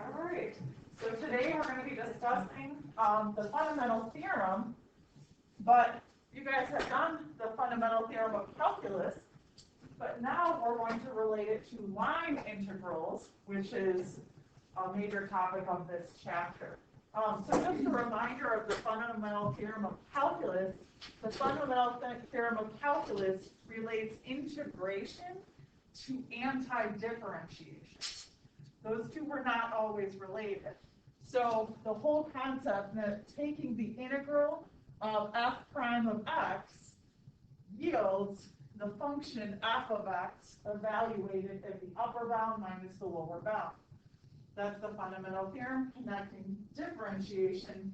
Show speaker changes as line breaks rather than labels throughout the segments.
All right, so today we're going to be discussing the fundamental theorem, but you guys have done the fundamental theorem of calculus, but now we're going to relate it to line integrals, which is a major topic of this chapter. So just a reminder of the fundamental theorem of calculus. The fundamental theorem of calculus relates integration to anti-differentiation. Those two were not always related. So the whole concept that taking the integral of f prime of x yields the function f of x evaluated at the upper bound minus the lower bound. That's the fundamental theorem connecting differentiation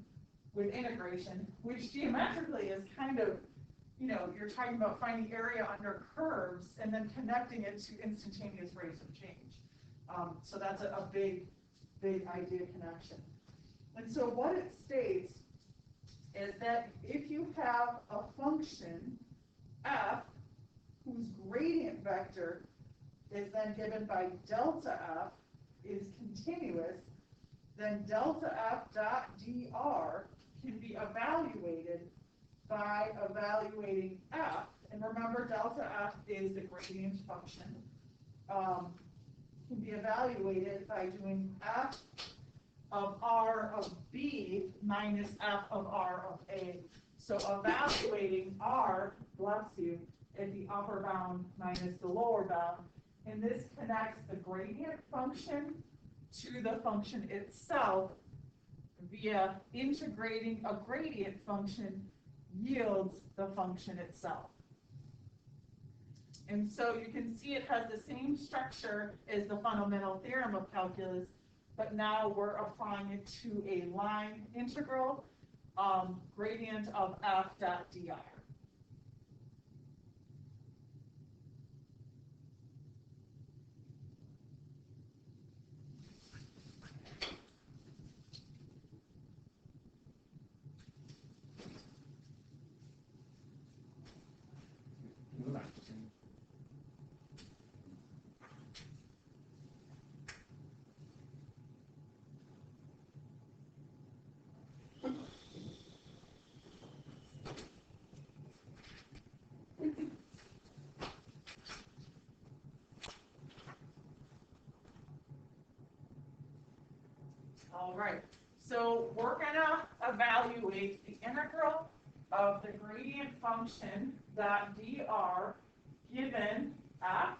with integration, which geometrically is kind of, you're talking about finding area under curves and then connecting it to instantaneous rates of change. So that's a big idea connection. And so what it states is that if you have a function f whose gradient vector is then given by delta f is continuous, then delta f dot dr can be evaluated by evaluating f. And remember, delta f is the gradient function. Can be evaluated by doing f of r of b minus f of r of a. So evaluating r, bless you, at the upper bound minus the lower bound. And this connects the gradient function to the function itself via integrating a gradient function yields the function itself. And so you can see it has the same structure as the fundamental theorem of calculus, but now we're applying it to a line integral, gradient of f dot dr. All right, so we're going to evaluate the integral of the gradient function dot dr given f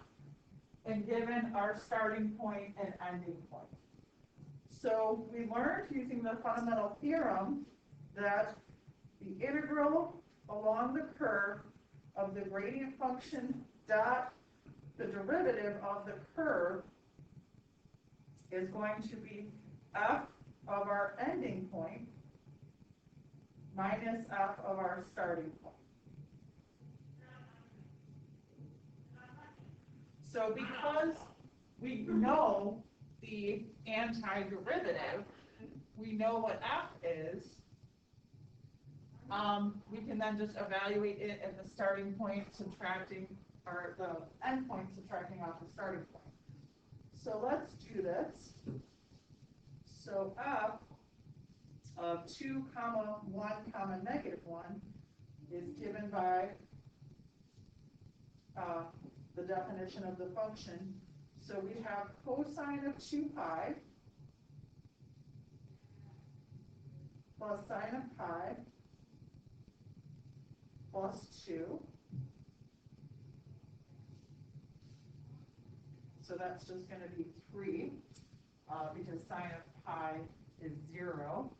and given our starting point and ending point. So we learned using the fundamental theorem that the integral along the curve of the gradient function dot the derivative of the curve is going to be f of our ending point minus f of our starting point. So because we know the antiderivative, we know what f is, we can then just evaluate it at the starting point subtracting, or the end point subtracting off the starting point. So let's do this. So f of 2, 1, negative 1 is given by the definition of the function. So we have cosine of 2 pi plus sine of pi plus 2. So that's just going to be 3 because sine of pi is 0.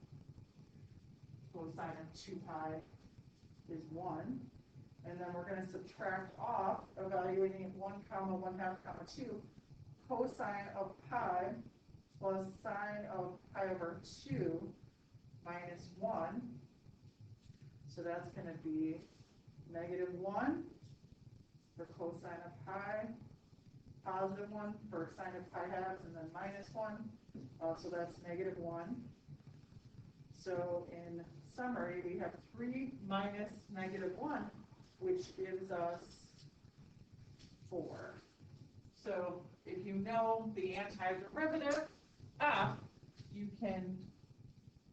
Cosine of 2 pi is 1. And then we're going to subtract off, evaluating at 1, 1/2, 2, cosine of pi plus sine of pi over 2 minus 1. So that's going to be negative 1 for cosine of pi, positive 1 for sine of pi halves, and then minus 1. So that's negative 1. So in summary, we have 3 minus negative 1, which gives us 4. So if you know the antiderivative, f you can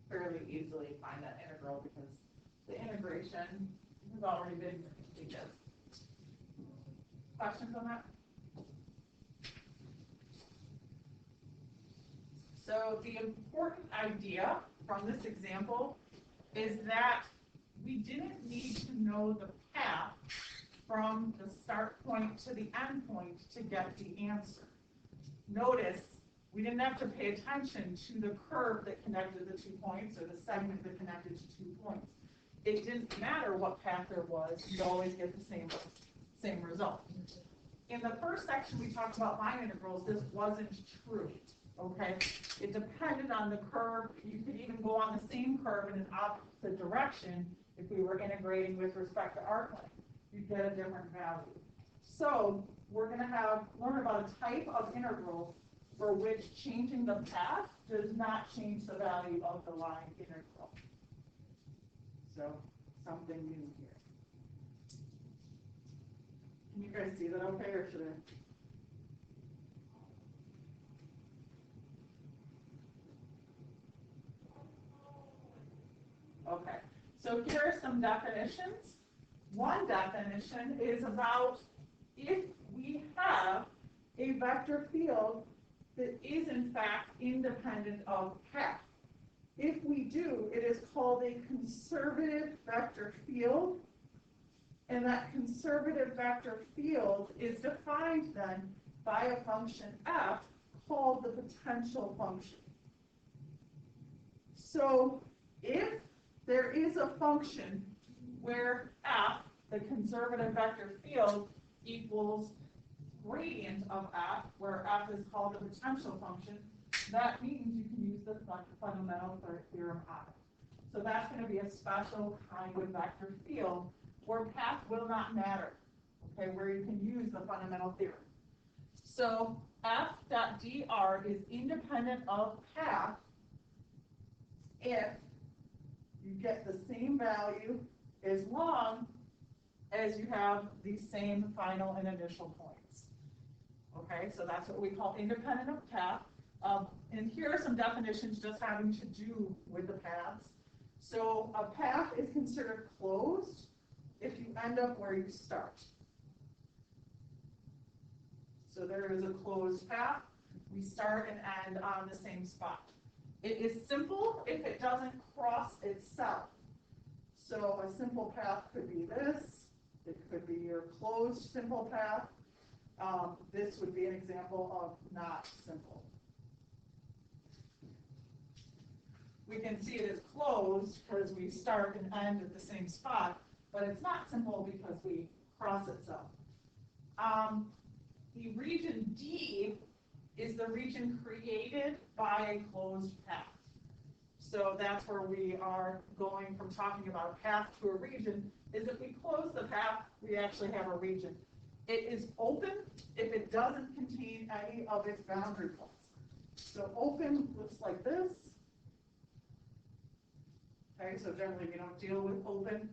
fairly easily find that integral because the integration has already been completed. Questions on that? So the important idea from this example is that we didn't need to know the path from the start point to the end point to get the answer. Notice we didn't have to pay attention to the curve that connected the 2 points or the segment that connected to 2 points. It didn't matter what path there was, you'd always get the same result. In the first section we talked about line integrals, this wasn't true. Okay, it depended on the curve. You could even go on the same curve in an opposite direction if we were integrating with respect to arc length. You'd get a different value. So we're going to learn about a type of integral for which changing the path does not change the value of the line integral. So something new here. Can you guys see that okay, or should I? Okay, so here are some definitions. One definition is about if we have a vector field that is in fact independent of path. If we do, it is called a conservative vector field, and that conservative vector field is defined then by a function f called the potential function. So if there is a function where f, the conservative vector field, equals gradient of f, where f is called the potential function, that means you can use the fundamental theorem on it. So that's going to be a special kind of vector field where path will not matter, okay, where you can use the fundamental theorem. So f.dr is independent of path if you get the same value as long as you have the same final and initial points. Okay, so that's what we call independent of path. And here are some definitions just having to do with the paths. So a path is considered closed if you end up where you start. So there is a closed path. We start and end on the same spot. It is simple if it doesn't cross itself. So a simple path could be this. It could be your closed simple path. This would be an example of not simple. We can see it is closed because we start and end at the same spot, but it's not simple because we cross itself. The region D is the region created by a closed path. So that's where we are going from talking about a path to a region, is if we close the path, we actually have a region. It is open if it doesn't contain any of its boundary points. So open looks like this. Okay, so generally we don't deal with open.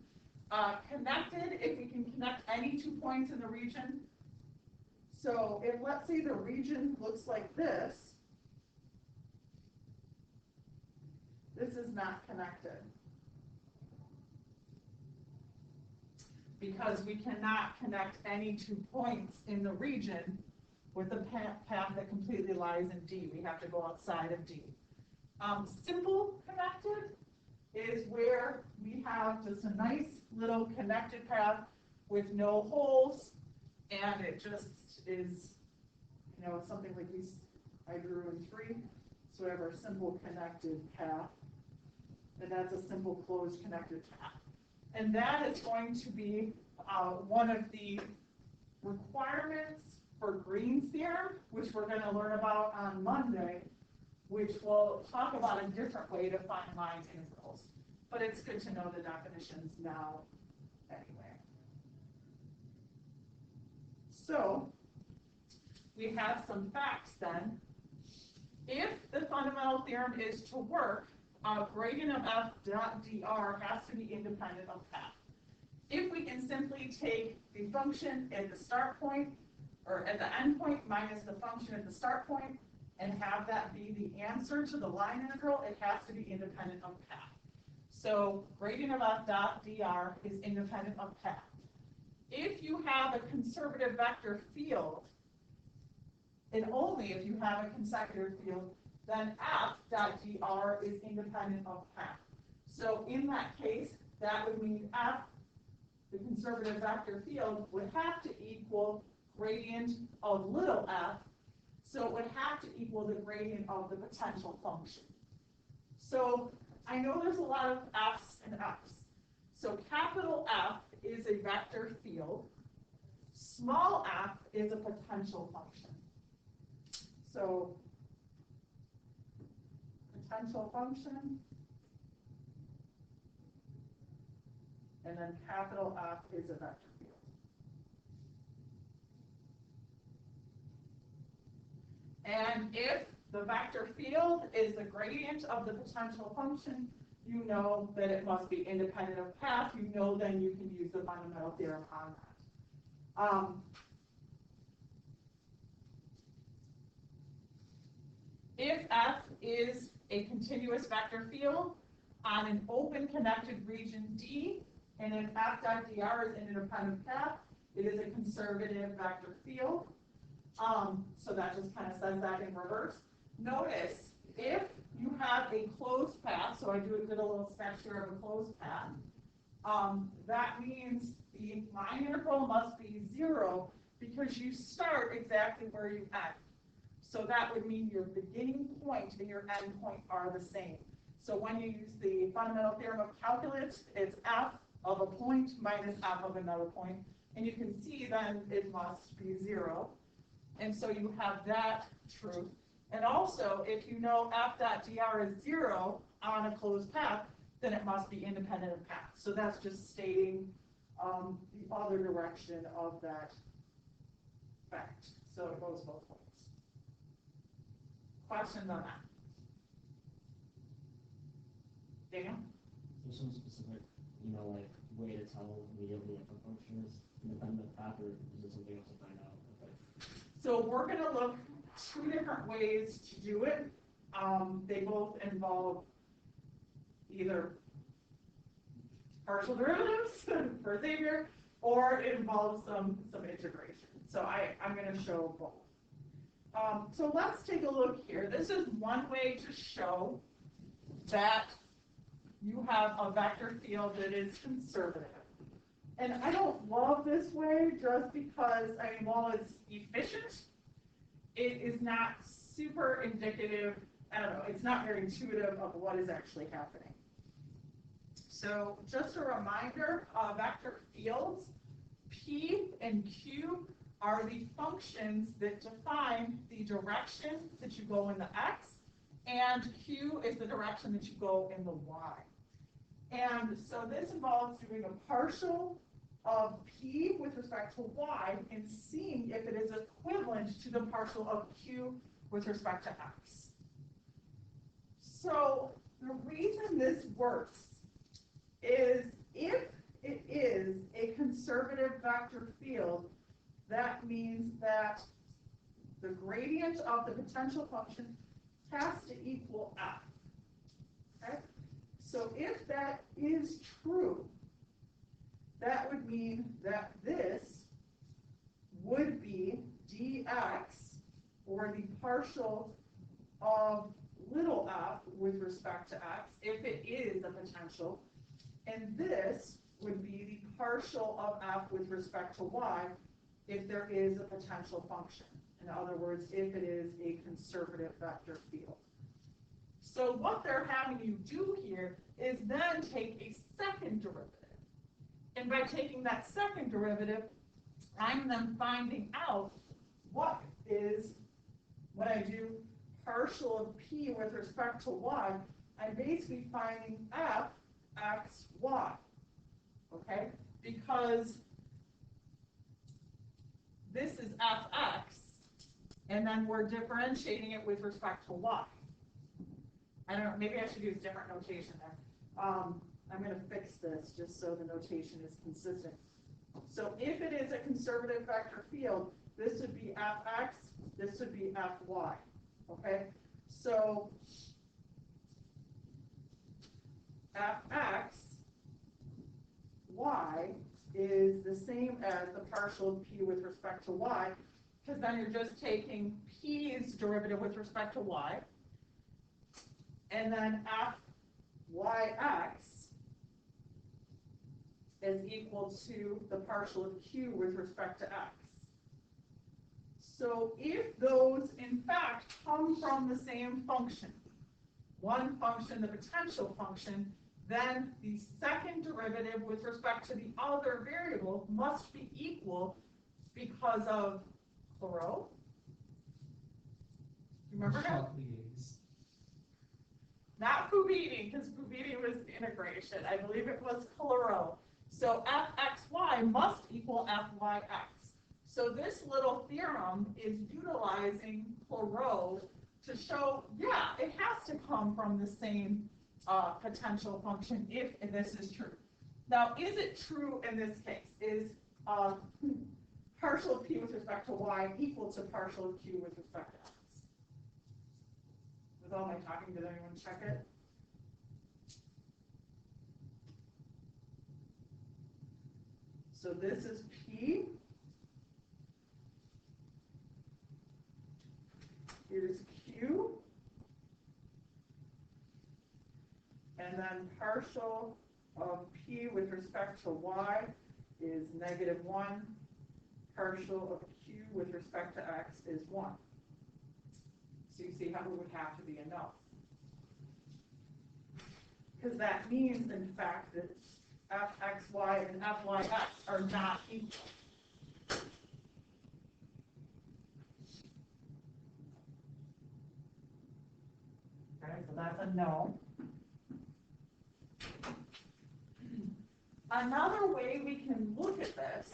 Connected, if we can connect any 2 points in the region. So if, let's say, the region looks like this, this is not connected. Because we cannot connect any 2 points in the region with a path that completely lies in D. We have to go outside of D. Simple connected is where we have just a nice little connected path with no holes, and it just is, you know, something like I drew in 3. So we have our simple connected path, and that's a simple closed connected path. And that is going to be one of the requirements for Green's theorem, which we're going to learn about on Monday, which will talk about a different way to find line integrals. But it's good to know the definitions now anyway. So we have some facts then. If the fundamental theorem is to work, gradient of f dot dr has to be independent of path. If we can simply take the function at the start point, or at the end point, minus the function at the start point, and have that be the answer to the line integral, it has to be independent of path. So gradient of f dot dr is independent of path. If you have a conservative vector field, and only if you have a consecutive field, then f dot dr is independent of path. So in that case, that would mean f, the conservative vector field, would have to equal gradient of little f, so it would have to equal the gradient of the potential function. So I know there's a lot of f's and f's. So capital F is a vector field. Small f is a potential function. So potential function, and then capital F is a vector field. And if the vector field is the gradient of the potential function, you know that it must be independent of path. You know then you can use the fundamental theorem on that. If f is a continuous vector field on an open connected region D, and if f dot dr is independent path, it is a conservative vector field. So that just kind of says that in reverse. Notice, if you have a closed path, so I did a little sketch here of a closed path, that means the line integral must be 0 because you start exactly where you end. So that would mean your beginning point and your end point are the same. So when you use the fundamental theorem of calculus, it's f of a point minus f of another point. And you can see then it must be 0. And so you have that truth. And also, if you know f dot dr is 0 on a closed path, then it must be independent of path. So that's just stating the other direction of that fact. So it goes both ways. Questions on that? Daniel?
There's some specific, like way to tell immediately if a function is independent of path, or is it something else to find out? Okay.
So we're going to look 2 different ways to do it. They both involve either partial derivatives for Xavier, or it involves some integration. So I'm going to show both. So let's take a look here. This is one way to show that you have a vector field that is conservative. And I don't love this way just because, while it's efficient, it is not super indicative. I don't know, it's not very intuitive of what is actually happening. So just a reminder, vector fields, P and Q are the functions that define the direction that you go in the x, and Q is the direction that you go in the y. And so this involves doing a partial of P with respect to y and seeing if it is equivalent to the partial of Q with respect to x. So the reason this works is if it is a conservative vector field, that means that the gradient of the potential function has to equal f. Okay? So if that is true, that would mean that this would be dx, or the partial of little f with respect to x, if it is a potential, and this would be the partial of f with respect to y, if there is a potential function. In other words, if it is a conservative vector field. So what they're having you do here is then take a second derivative. And by taking that second derivative, I'm then finding out what is, when I do partial of p with respect to y, I'm basically finding f x y. Okay? Because this is fx, and then we're differentiating it with respect to y. I don't know, maybe I should use different notation there. I'm going to fix this just so the notation is consistent. So if it is a conservative vector field, this would be fx, this would be fy. okay? So fx y is the same as the partial of p with respect to y, because then you're just taking p's derivative with respect to y, and then fyx is equal to the partial of q with respect to x. So if those, in fact, come from the same function, one function, the potential function, then the second derivative with respect to the other variable must be equal because of Clairaut. Remember that? Not Fubini, because Fubini was integration. I believe it was Clairaut. So fxy must equal fyx. So this little theorem is utilizing Clairaut to show, yeah, it has to come from the same potential function if this is true. Now, is it true in this case? Is partial p with respect to y equal to partial q with respect to x? With all my talking, did anyone check it? So this is p. Here's q. And then partial of p with respect to y is -1. Partial of q with respect to x is 1. So you see how it would have to be enough. Because that means, in fact, that fxy and fyx are not equal. Okay, so that's a no. Another way we can look at this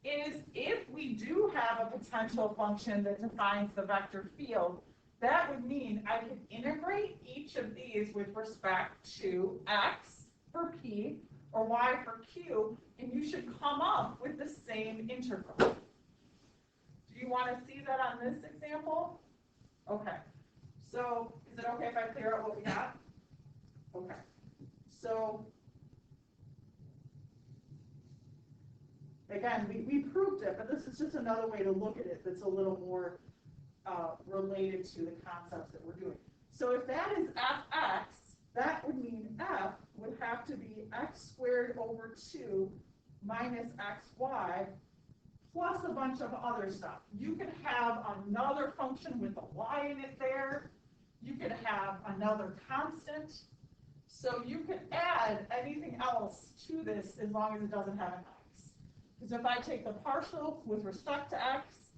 is if we do have a potential function that defines the vector field, that would mean I could integrate each of these with respect to x for p or y for q, and you should come up with the same integral. Do you want to see that on this example? Okay. So is it okay if I clear out what we got? Okay. So again, we proved it, but this is just another way to look at it that's a little more related to the concepts that we're doing. So if that is fx, that would mean f would have to be x squared over 2 minus xy plus a bunch of other stuff. You could have another function with a y in it there. You could have another constant. So you could add anything else to this as long as it doesn't have an x. Because if I take the partial with respect to x,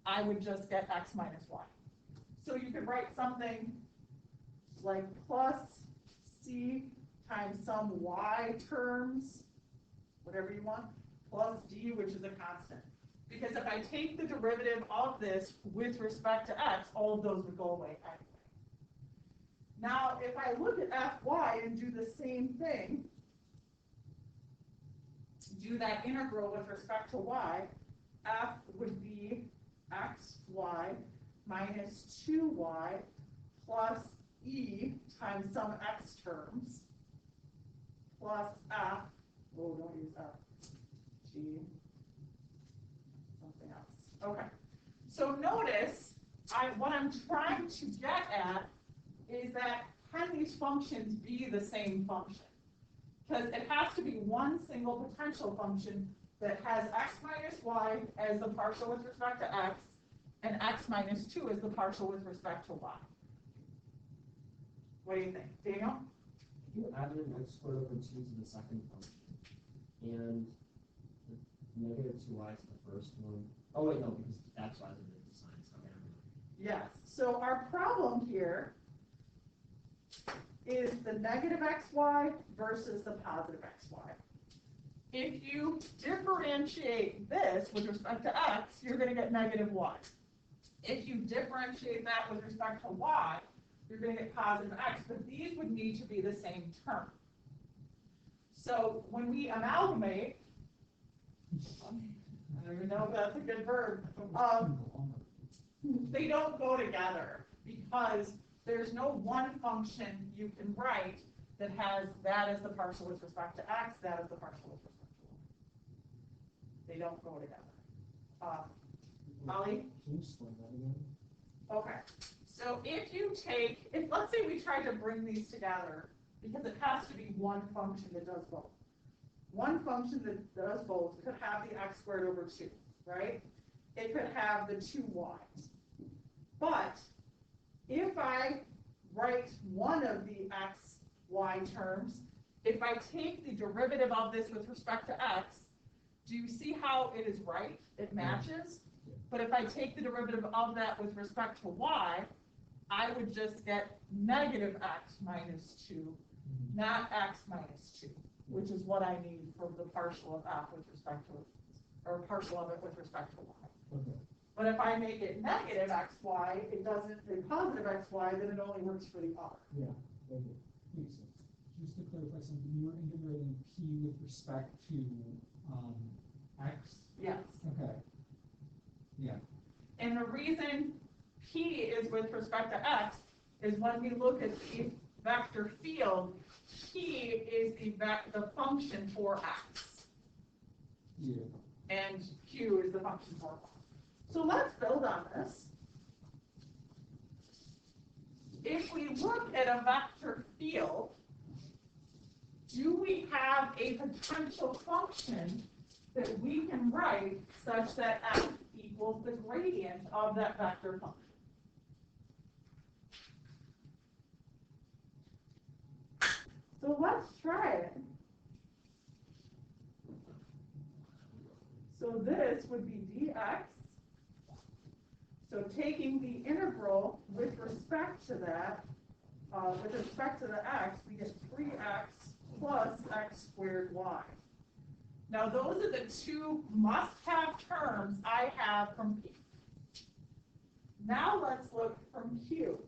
I would just get x minus y. So you could write something like plus c times some y terms, whatever you want, plus d, which is a constant. Because if I take the derivative of this with respect to x, all of those would go away anyway. Now, if I look at fy and do the same thing, do that integral with respect to y, f would be xy minus 2y plus e times some x terms plus f, oh, don't use f, g, something else. Okay, so notice what I'm trying to get at is that can these functions be the same function? Because it has to be one single potential function that has x minus y as the partial with respect to x, and x minus 2 as the partial with respect to y. What do you think, Daniel?
If you add an x squared over 2 to the second function, and the -2y to the first one. Oh wait, no, because that's why they're the signs. Okay.
Yes. So our problem here is the negative xy versus the positive xy. If you differentiate this with respect to x, you're going to get negative y. If you differentiate that with respect to y, you're going to get positive x, but these would need to be the same term. So when we amalgamate, I don't even know if that's a good verb, they don't go together because there's no one function you can write that has that as the partial with respect to x, that as the partial with respect to y. They don't go together. Ollie?
Can you explain that again?
Okay. So if you take, let's say we try to bring these together, because it has to be one function that does both. One function that does both could have the x squared over 2, right? It could have the 2y's. But if I write one of the x, y terms, if I take the derivative of this with respect to x, do you see how it is right? It matches. But if I take the derivative of that with respect to y, I would just get negative x minus 2, not x minus 2, which is what I need for the partial of f with respect to, or partial of it with respect to y.
Okay.
But if I make it negative xy, it doesn't, a positive xy, then it only works for the other.
Yeah, okay.
Makes sense. Just to clarify something, you were integrating p with respect to x?
Yes.
Okay. Yeah.
And the reason p is with respect to x is when we look at the vector field, p is the function for x.
Yeah.
And q is the function for y. So let's build on this. If we look at a vector field, do we have a potential function that we can write such that f equals the gradient of that vector function? So let's try it. So this would be dx. So taking the integral with respect to that, with respect to the x, we get 3x plus x squared y. Now those are the two must-have terms I have from p. Now let's look from q.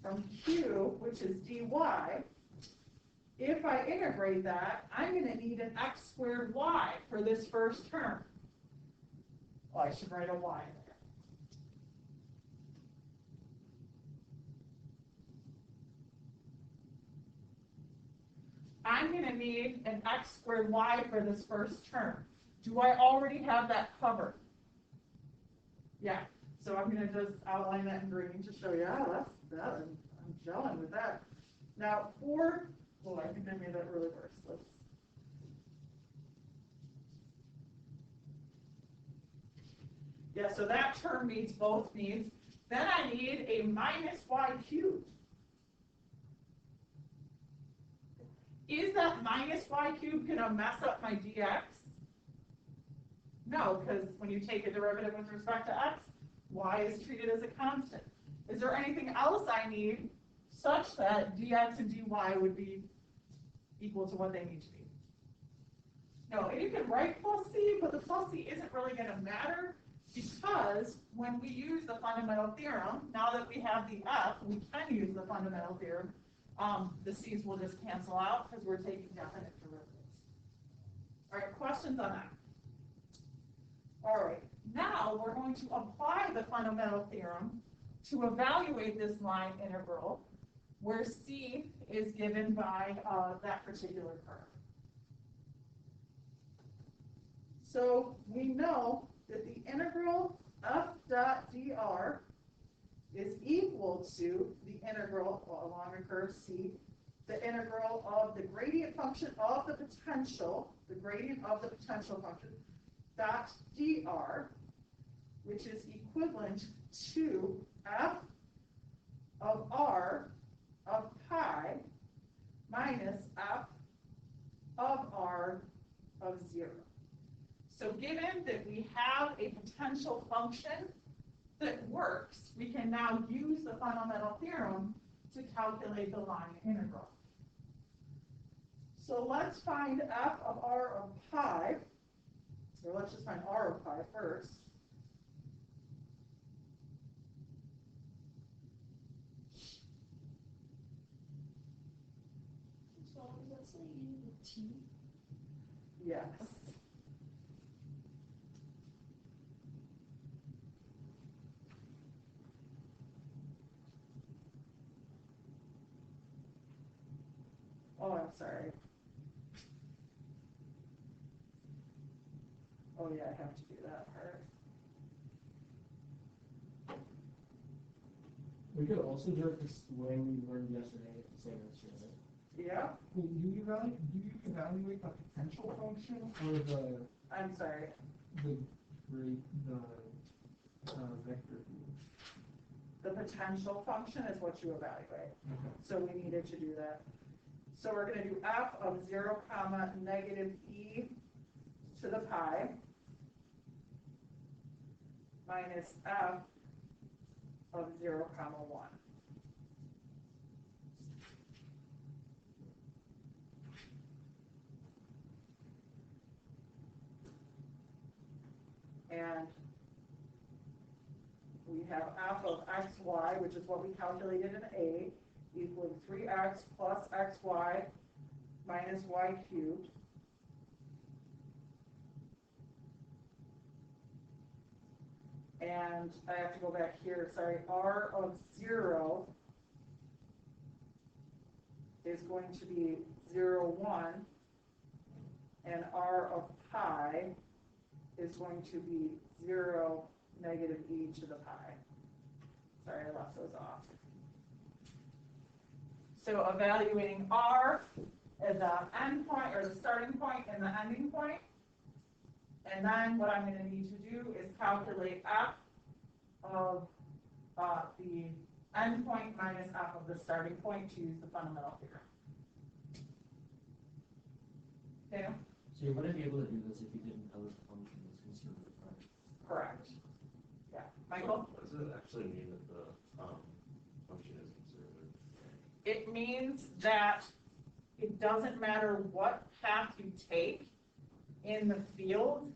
From q, which is dy, if I integrate that, I'm going to need an x squared y for this first term. Well, I should write a y in there. I'm going to need an x squared y for this first term. Do I already have that covered? Yeah. So I'm going to just outline that in green to show you, oh, that's that. I'm gelling with that. Now, I think I made that really worse. Yeah, so that term meets both needs. Then I need a minus y cubed. Is that minus y cubed going to mess up my dx? No, because when you take a derivative with respect to x, y is treated as a constant. Is there anything else I need such that dx and dy would be equal to what they need to be? No, and you can write plus c, but the plus c isn't really going to matter because when we use the fundamental theorem, now that we have the f, we can use the fundamental theorem. The c's will just cancel out because we're taking definite derivatives. All right, questions on that? All right, now we're going to apply the fundamental theorem to evaluate this line integral where c is given by that particular curve. So we know that the integral f dot dr is equal to the integral along the curve c, the integral of the gradient function of the potential, the gradient of the potential function, dot dr, which is equivalent to f of r of pi minus f of r of 0. So given that we have a potential function that works, we can now use the fundamental theorem to calculate the line integral. So let's find f of r of pi, or let's just find r of pi first.
So is that saying you need a t?
Yes. Oh, I'm sorry. Oh, yeah, I have to do that part.
We could also do it this way we learned yesterday, at the same instrument.
Yeah,
Well, do you evaluate the potential function or
I'm sorry.
the vector?
The potential function is what you evaluate.
Okay.
So we needed to do that. So we're gonna do f of 0, comma, negative e to the pi minus f of 0, comma, 1. And we have f of xy, which is what we calculated in A, equaling 3x plus xy minus y cubed. And I have to go back here, sorry, r of 0 is going to be 0, 1, and r of pi is going to be 0, negative e to the pi. Sorry, I left those off. So evaluating r as the end point, or the starting point and the ending point. And then what I'm going to need to do is calculate f of the end point minus f of the starting point to use the fundamental theorem. Okay?
So you wouldn't be able to do this if you didn't know that the function was conservative, right?
Correct. Yeah. Michael?
What does it actually mean that the function is conservative?
It means that it doesn't matter what path you take in the field,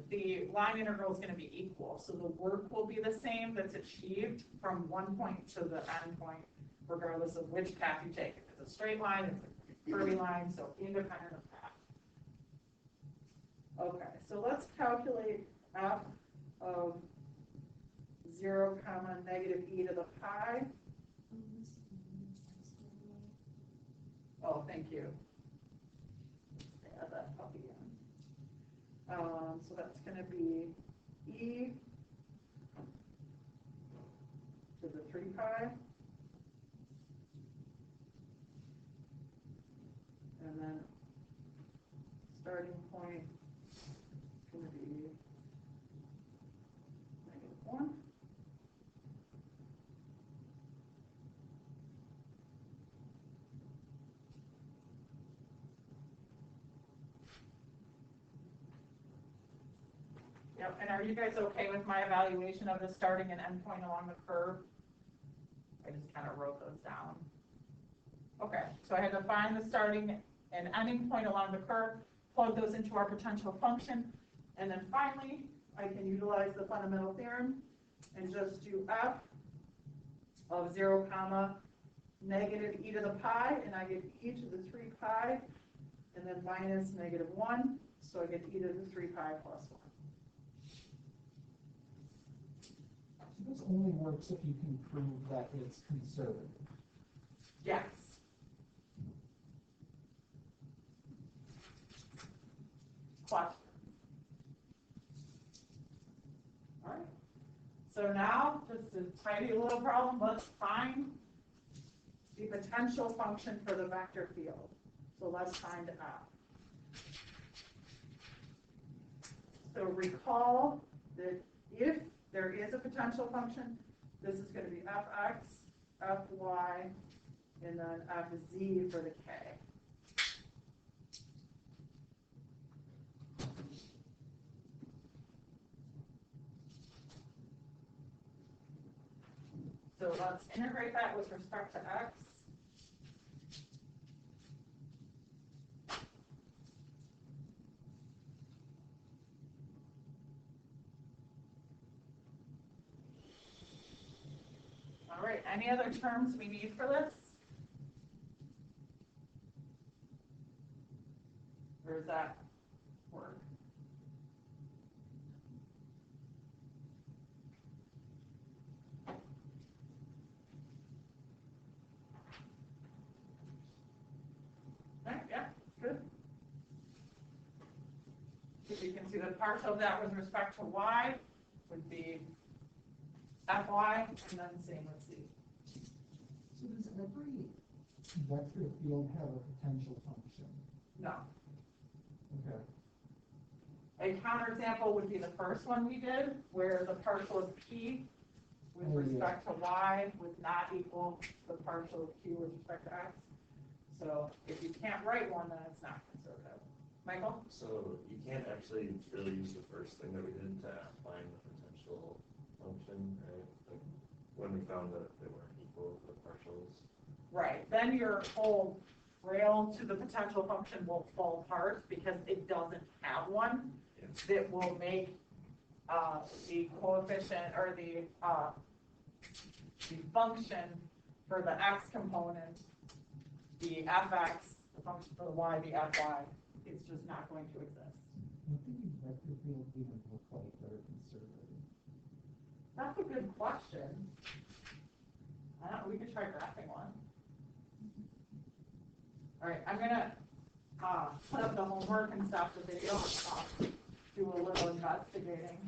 the line integral is going to be equal. So the work will be the same that's achieved from one point to the end point, regardless of which path you take. If it's a straight line, it's a curvy line, so independent of path. Okay, so let's calculate f of 0, comma, negative e to the pi. Oh, thank you. Add that puppy in. So that's going to be e to the 3 pi. And then starting point is going to be -1. Yep, and are you guys okay with my evaluation of the starting and end point along the curve? I just kind of wrote those down. Okay, so I had to find the starting and ending point along the curve, plug those into our potential function, and then finally, I can utilize the fundamental theorem and just do f of 0, comma, negative e to the pi, and I get e to the 3 pi, and then minus -1, so I get e to the 3 pi plus 1.
This only works if you can prove that it's conservative.
Yes. Question. All right. So now, just a tiny little problem, let's find the potential function for the vector field. So let's find f. So recall that if there is a potential function, this is going to be fx, fy, and then fz for the k. So let's integrate that with respect to x. All right, any other terms we need for this? Or does that work? And see, the partial of that with respect to y would be fy, and then same with z.
So does every vector field have a potential function?
No.
Okay.
A counterexample would be the first one we did, where the partial of p with
Oh, yeah.
respect to y would not equal the partial of q with respect to x. So if you can't write one, then it's not conservative. Michael?
So you can't actually really use the first thing that we did to find the potential function, right? Like when we found that they weren't equal, the partials.
Right, then your whole rail to the potential function will fall apart because it doesn't have one that will make the coefficient or the function for the x component, the fx, the function for the y, the fy, it's just not going to exist.
What do these vector fields even look like that are conservative?
That's a good question. I don't know, we could try graphing one. All right, I'm gonna put up the homework and stop the video, do a little investigating.